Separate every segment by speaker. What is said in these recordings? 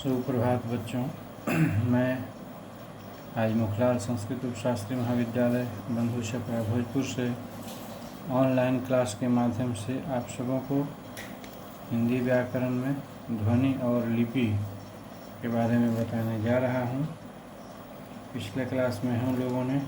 Speaker 1: सुप्रभात बच्चों। मैं आज मुखलाल संस्कृत उपशास्त्री महाविद्यालय बंधु छपरा भोजपुर से ऑनलाइन क्लास के माध्यम से आप सबों को हिंदी व्याकरण में ध्वनि और लिपि के बारे में बताने जा रहा हूँ। पिछले क्लास में हम लोगों ने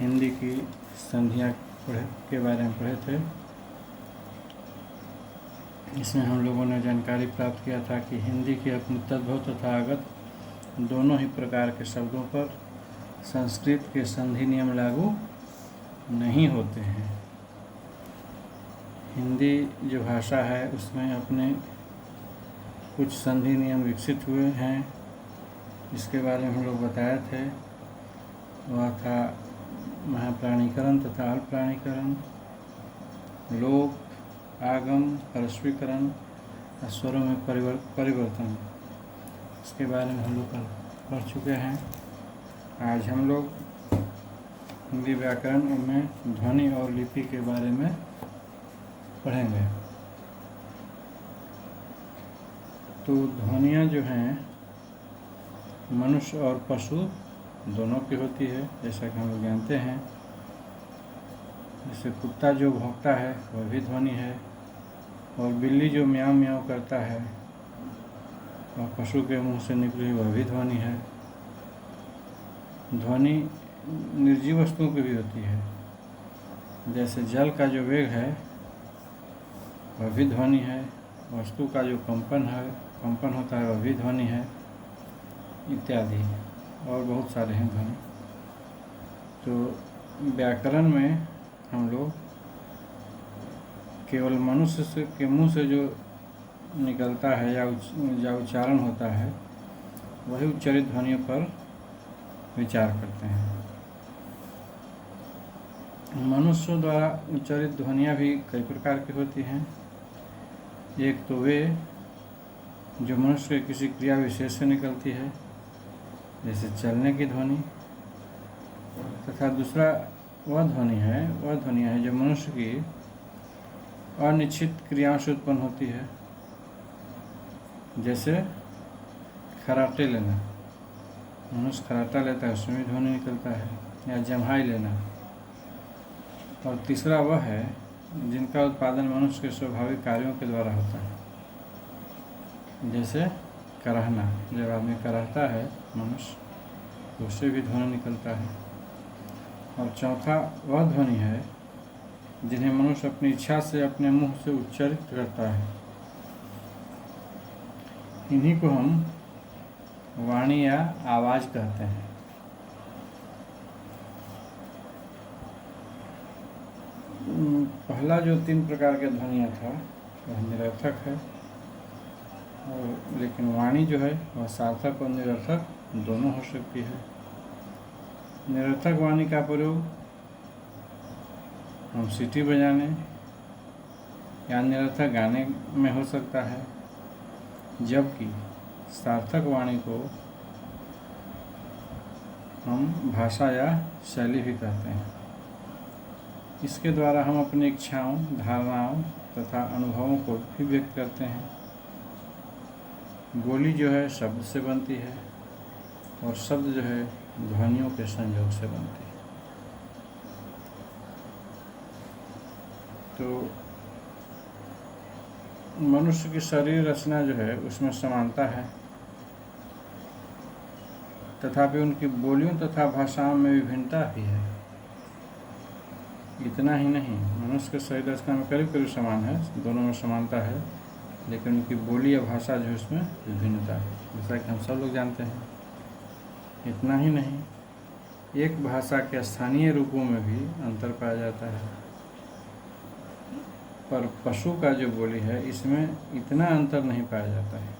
Speaker 1: हिंदी की संधियाँ के बारे में पढ़े थे। इसमें हम लोगों ने जानकारी प्राप्त किया था कि हिंदी के अपने तद्भव तथा आगत दोनों ही प्रकार के शब्दों पर संस्कृत के संधि नियम लागू नहीं होते हैं। हिंदी जो भाषा है उसमें अपने कुछ संधि नियम विकसित हुए हैं, इसके बारे में हम लोग बताए थे। वह था महाप्राणीकरण तथा अल्पप्राणीकरण, लोप, आगम, परस्वीकरण, स्वरों में परिवर्तन। इसके बारे में हम लोग कल पढ़ चुके हैं। आज हम लोग हिंदी व्याकरण में ध्वनि और लिपि के बारे में पढ़ेंगे। तो ध्वनियाँ जो हैं मनुष्य और पशु दोनों की होती है, जैसा कि हम लोग जानते हैं। जैसे कुत्ता जो भौंकता है वह भी ध्वनि है, और बिल्ली जो म्याऊं म्याऊं करता है वह पशु के मुंह से निकली वह भी ध्वनि है। ध्वनि निर्जीव वस्तुओं की भी होती है। जैसे जल का जो वेग है वह भी ध्वनि है, वस्तु का जो कंपन होता है वह भी ध्वनि है, इत्यादि और बहुत सारे हैं ध्वनि। तो व्याकरण में हम लोग केवल मनुष्य के मुंह से जो निकलता है या उच्चारण होता है वही उच्चारित ध्वनियों पर विचार करते हैं। मनुष्यों द्वारा उच्चारित ध्वनियाँ भी कई प्रकार की होती हैं। एक तो वे जो मनुष्य के किसी क्रिया विशेष से निकलती है, जैसे चलने की ध्वनि, तथा दूसरा वह ध्वनियाँ है जो मनुष्य की अनिश्चित क्रियाओं से उत्पन्न होती है। जैसे खराटे लेना, मनुष्य खराटा लेता है उसमें भी ध्वनि निकलता है, या जम्हाई लेना। और तीसरा वह है जिनका उत्पादन मनुष्य के स्वाभाविक कार्यों के द्वारा होता है। जैसे कराहना, जब आदमी कराहता है मनुष्य तो उससे भी ध्वनि निकलता है। और चौथा वह ध्वनि है जिन्हें मनुष्य अपनी इच्छा से अपने मुंह से उच्चारित करता है। इन्हीं को हम वाणी या आवाज़ कहते हैं। पहला जो 3 प्रकार के ध्वनियाँ था वह निरर्थक है, और लेकिन वाणी जो है वह सार्थक और निरर्थक दोनों हो सकती है। निरर्थक वाणी का प्रयोग हम सीटी बजाने या निरर्थक गाने में हो सकता है, जबकि सार्थक वाणी को हम भाषा या शैली भी कहते हैं। इसके द्वारा हम अपनी इच्छाओं, धारणाओं तथा अनुभवों को भी व्यक्त करते हैं। बोली जो है शब्द से बनती है, और शब्द जो है ध्वनियों के संयोग से बनती है। तो मनुष्य की शरीर रचना जो है उसमें समानता है, तथापि उनकी बोलियों तथा भाषाओं में विभिन्नता भी है। इतना ही नहीं, मनुष्य के शरीर रचना में करीब करीब समान है, दोनों में समानता है, लेकिन उनकी बोली या भाषा जो है उसमें विभिन्नता है, जैसा कि हम सब लोग जानते हैं। इतना ही नहीं, एक भाषा के स्थानीय रूपों में भी अंतर पाया जाता है, पर पशु का जो बोली है इसमें इतना अंतर नहीं पाया जाता है।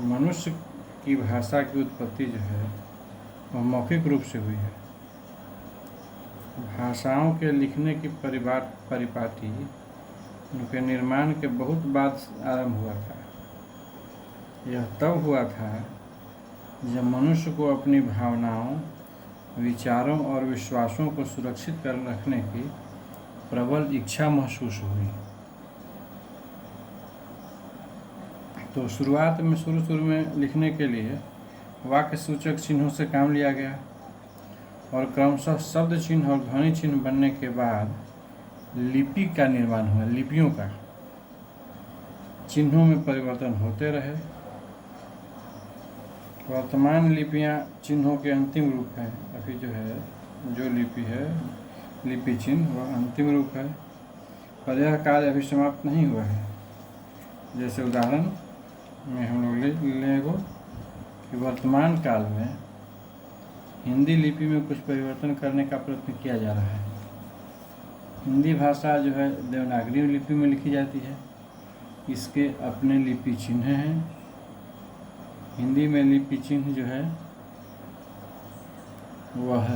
Speaker 1: मनुष्य की भाषा की उत्पत्ति जो है वह मौखिक रूप से हुई है। भाषाओं के लिखने की परिपाटी उनके निर्माण के बहुत बाद आरंभ हुआ था। यह तब हुआ था जब मनुष्य को अपनी भावनाओं, विचारों और विश्वासों को सुरक्षित कर रखने की प्रबल इच्छा महसूस हुई। तो शुरुआत में शुरू में लिखने के लिए वाक्य सूचक चिन्हों से काम लिया गया और क्रमशः शब्द चिन्ह और ध्वनि चिन्ह बनने के बाद लिपि का निर्माण हुआ। लिपियों का चिन्हों में परिवर्तन होते रहे। वर्तमान लिपियां चिन्हों के अंतिम रूप है। अभी जो लिपि है लिपि चिन्ह वह अंतिम रूप है, पर यह कार्य अभी समाप्त नहीं हुआ है। जैसे उदाहरण में हम लोग लेंगे कि वर्तमान काल में हिंदी लिपि में कुछ परिवर्तन करने का प्रयत्न किया जा रहा है। हिंदी भाषा देवनागरी लिपि में लिखी जाती है। इसके अपने लिपि चिन्ह हैं। हिंदी में लिपि चिन्ह वह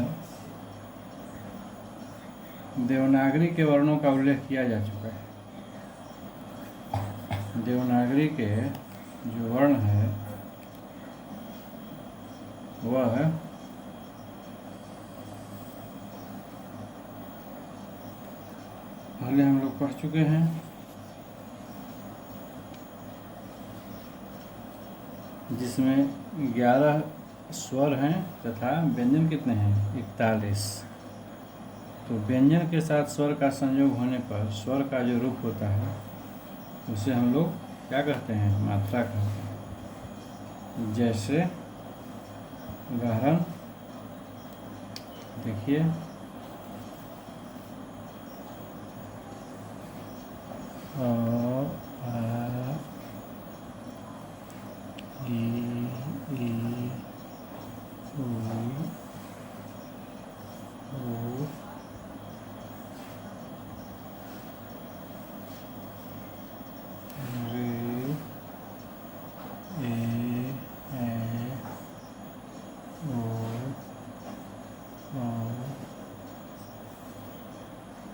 Speaker 1: देवनागरी के वर्णों का उल्लेख किया जा चुका है। देवनागरी के जो वर्ण है वह पहले हम लोग पढ़ चुके हैं। जिसमें 11 स्वर हैं तथा व्यंजन कितने हैं? 41। तो व्यंजन के साथ स्वर का संयोग होने पर स्वर का जो रूप होता है उसे हम लोग क्या कहते हैं? मात्रा कहते हैं। जैसे उदाहरण देखिए,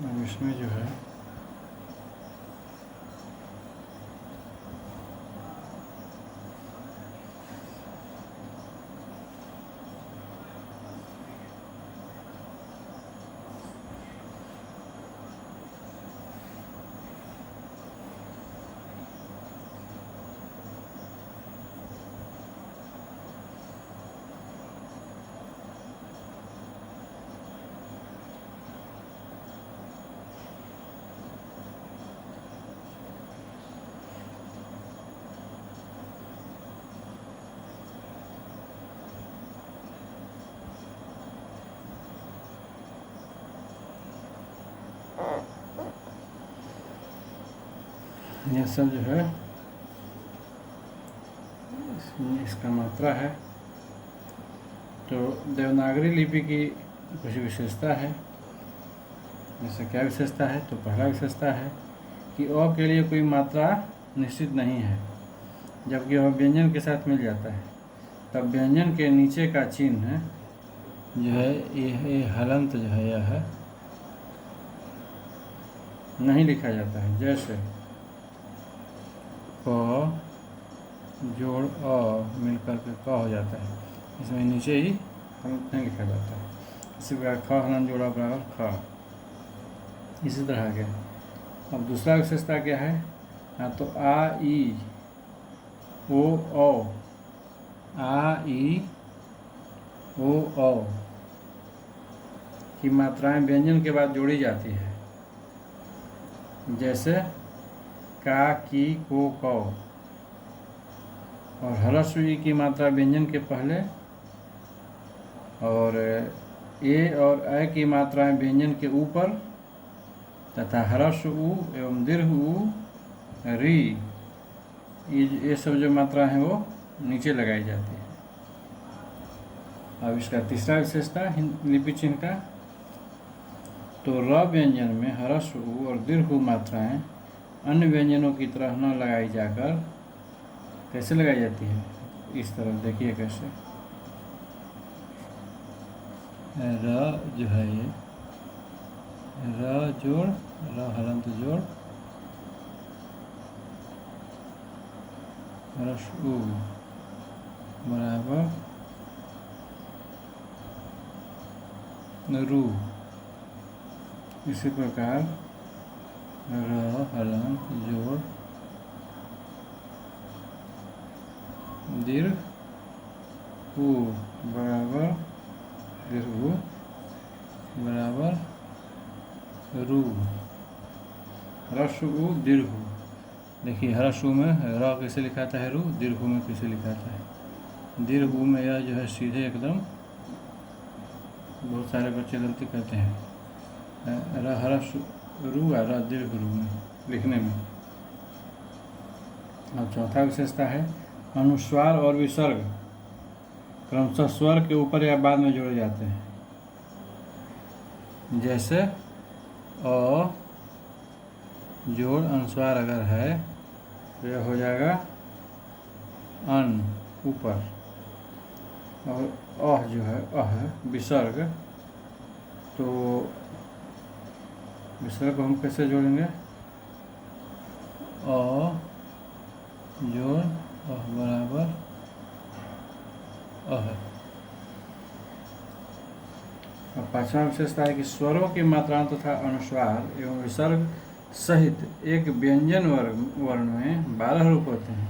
Speaker 1: अब इसमें यह सब इसका मात्रा है। तो देवनागरी लिपि की कुछ विशेषता है। जैसे क्या विशेषता है? तो पहला विशेषता है कि अ के लिए कोई मात्रा निश्चित नहीं है। जबकि वह व्यंजन के साथ मिल जाता है तब व्यंजन के नीचे का चिन्ह ये हलंत यह नहीं लिखा जाता है। जैसे क जोड़ अ मिलकर के क हो जाता है। इसमें नीचे ही हलंत नहीं लिखा जाता है। इसी प्रकार ख हलंत जोड़ा बराबर ख। इसी तरह के अब दूसरा विशेषता क्या है? तो आ ई ओ औ, आ ई ओ औ की मात्राएं व्यंजन के बाद जोड़ी जाती है। जैसे का, की, को, कौ। और ह्रस्व ई की मात्रा व्यंजन के पहले और ए और अ की मात्राएं व्यंजन के ऊपर तथा ह्रस्व उ एवं दीर्घ उ री ये सब जो मात्रा है वो नीचे लगाई जाती है। अब इसका तीसरा विशेषता लिपि चिन्ह का, तो र व्यंजन में ह्रस्व उ और दीर्घ उ मात्राएं अन्य व्यंजनों की तरह न लगाई जाकर कैसे लगाई जाती है? इस तरह देखिए कैसे। र ये र जोड़ र हलंत जोड़ ह्रस्व उ बराबर रू। इसी प्रकार र हलंत जोड़ दीर्घ ऊ बराबर दीर्घ ऊ बराबर रू, ह्रस्व ऊ दीर्घ ऊ। देखिए ह्रस्व ऊ में र कैसे लिखा था है रू, दीर्घ ऊ में कैसे लिखा था है। दीर्घ ऊ में यह जो है सीधे एकदम, बहुत सारे बच्चे गलती करते हैं र ह्रस्व रू और र दीर्घ रू में लिखने में। अब चौथा विशेषता है अनुस्वार और विसर्ग क्रमशः स्वर के ऊपर या बाद में जोड़े जाते हैं। जैसे अ जोड़ अनुस्वार अगर है तो यह हो जाएगा अन ऊपर, और अह जो है अह विसर्ग, तो विसर्ग को हम कैसे जोड़ेंगे, अ जोड़ अह बराबर अह। और पांचवा विशेषता है कि स्वरों की मात्राओं तथा अनुस्वार एवं विसर्ग सहित एक व्यंजन वर्ण में 12 रूप होते हैं।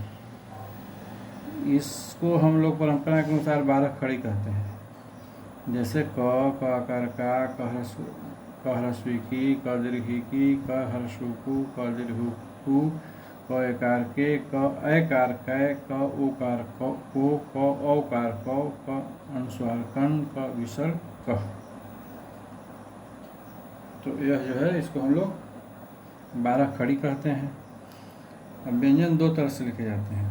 Speaker 1: इसको हम लोग परंपरा के अनुसार 12 खड़ी कहते हैं। जैसे क आकार का, क ह्रस्वी की, क दीर्घी की, क ह्रस्व कु, क दीर्घ कु, क एकार के, क ऐकार कै, क ओकार को, क औकार क अनुस्वार कन, क विसर्ग क। तो यह जो है इसको हम लोग 12 खड़ी कहते हैं। अब व्यंजन 2 तरह से लिखे जाते हैं,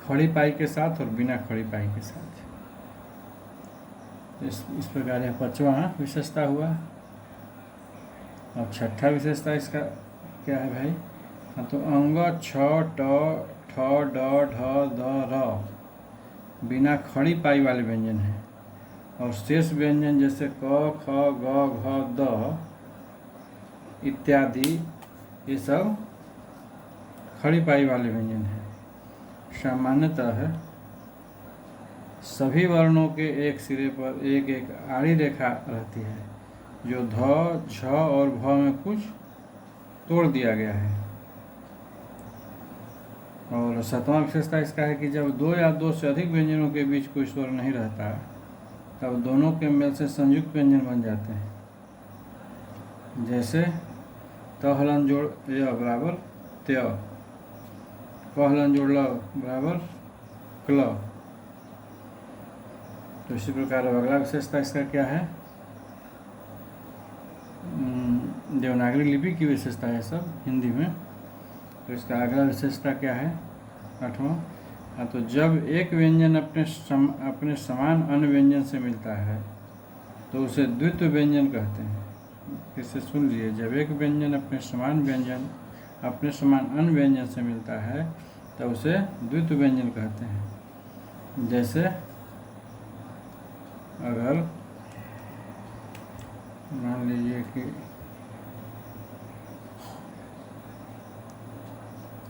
Speaker 1: खड़ी पाई के साथ और बिना खड़ी पाई के साथ। इस प्रकार यह 5वां विशेषता हुआ। अब 6ठा विशेषता इसका क्या है भाई, हाँ तो अंग छ ट ठ ड ढ द र बिना खड़ी पाई वाले व्यंजन हैं, और शेष व्यंजन जैसे क ख ग घ द इत्यादि ये सब खड़ी पाई वाले व्यंजन हैं। सामान्यतः सभी वर्णों के एक सिरे पर एक एक आड़ी रेखा रहती है, जो ध झ और भ में कुछ तोड़ दिया गया है। और 7वां विशेषता इसका है कि जब 2 या 2 से अधिक व्यंजनों के बीच कोई स्वर नहीं रहता, तब दोनों के मेल से संयुक्त व्यंजन बन जाते हैं। जैसे त हलन जोड़ य बराबर त्य, क हलन जोड़ ल बराबर क्ल। तो इसी प्रकार अगला विशेषता इसका क्या है, देवनागरी लिपि की विशेषता है सब हिंदी में। तो इसका अगला विशेषता क्या है 8वां, हाँ तो जब एक व्यंजन अपने समान अन्य व्यंजन से मिलता है तो उसे द्वित्व व्यंजन कहते हैं। फिर से सुन लीजिए, जब एक व्यंजन अपने समान अन्य व्यंजन से मिलता है तो उसे द्वित्व व्यंजन कहते हैं। जैसे अगर मान लीजिए कि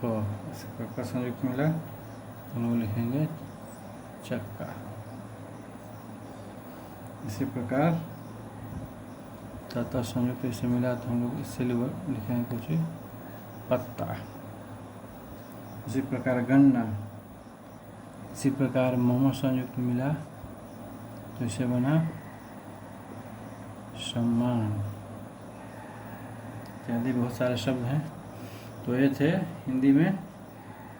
Speaker 1: का संयुक्त मिला तो हम लिखेंगे चक्का। इसी प्रकार तथा संयुक्त इससे मिला तो हम लोग इससे लिखेंगे कुछ पत्ता। इसी प्रकार गन्ना। इसी प्रकार मोमो संयुक्त मिला तो इसे बना सम्मान। इत्यादि बहुत सारे शब्द हैं। तो ये थे हिंदी में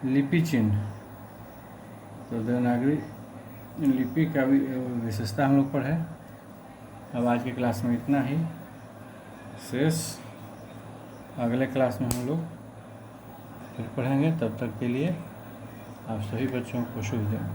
Speaker 1: लिपि चिन्ह। तो देवनागरी लिपि का भी विशेषता हम लोग पढ़े। अब आज की क्लास में इतना ही, शेष अगले क्लास में हम लोग फिर पढ़ेंगे। तब तक के लिए आप सभी बच्चों को शुभ दिन।